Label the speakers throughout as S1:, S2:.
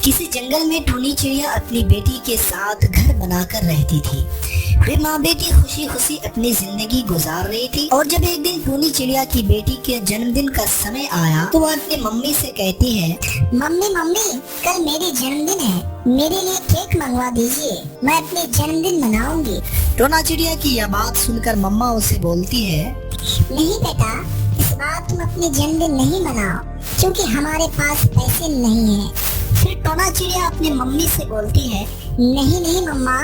S1: किसी जंगल में टूनी चिड़िया अपनी बेटी के साथ घर बनाकर रहती थी। वे माँ बेटी खुशी खुशी अपनी जिंदगी गुजार रही थी। और जब एक दिन टूनी चिड़िया की बेटी के जन्मदिन का समय आया तो वह अपनी मम्मी से कहती है,
S2: मम्मी मम्मी कल मेरी जन्मदिन है, मेरे लिए केक मंगवा दीजिए, मैं अपने जन्मदिन मनाऊंगी।
S1: टोना चिड़िया की यह बात सुनकर मम्मा उसे बोलती है,
S2: नहीं बेटा, इस बार तुम अपने जन्मदिन नहीं मनाओ क्योंकि हमारे पास पैसे नहीं है।
S1: फिर टोना चिड़िया अपनी मम्मी से बोलती है,
S2: नहीं नहीं मम्मा,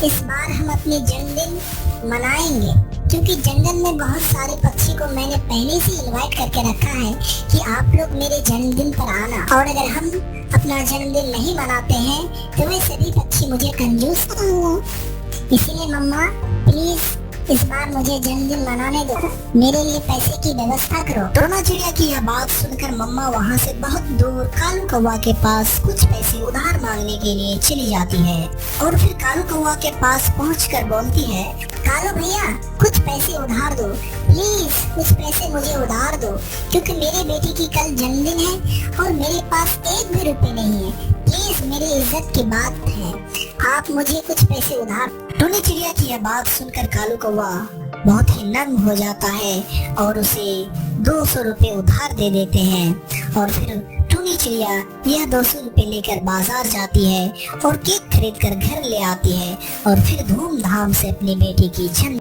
S2: इस बार हम अपने जन्मदिन मनाएंगे क्योंकि जंगल में बहुत सारे पक्षी को मैंने पहले से इनवाइट करके रखा है कि आप लोग मेरे जन्मदिन पर आना, और अगर हम अपना जन्मदिन नहीं मनाते हैं तो वे सभी पक्षी मुझे कंजूस बनाएंगे। इसीलिए मम्मा प्लीज इस बार मुझे जन्मदिन मनाने दो, मेरे लिए पैसे की व्यवस्था करो।
S1: टोना चिड़िया की यह बात सुनकर मम्मा वहाँ से बहुत दूर कालू कौवा के पास कुछ पैसे उधार मांगने के लिए चली जाती है। और फिर कालू कौवा के पास पहुंचकर बोलती है,
S2: कालू भैया कुछ पैसे उधार दो, प्लीज कुछ पैसे मुझे उधार दो क्योंकि मेरे बेटी की कल जन्मदिन है और मेरे पास एक भी रुपए नहीं है। प्लीज मेरी इज्जत की बात है, आप मुझे कुछ पैसे उधार।
S1: टोनी चिड़िया की यह बात सुनकर कालू कौवा बहुत ही नर्म हो जाता है और उसे 200 रुपए उधार दे देते हैं। और फिर टोनी चिड़िया यह 200 रुपए लेकर बाजार जाती है और केक खरीद कर घर ले आती है और फिर धूमधाम से अपनी बेटी की जन्म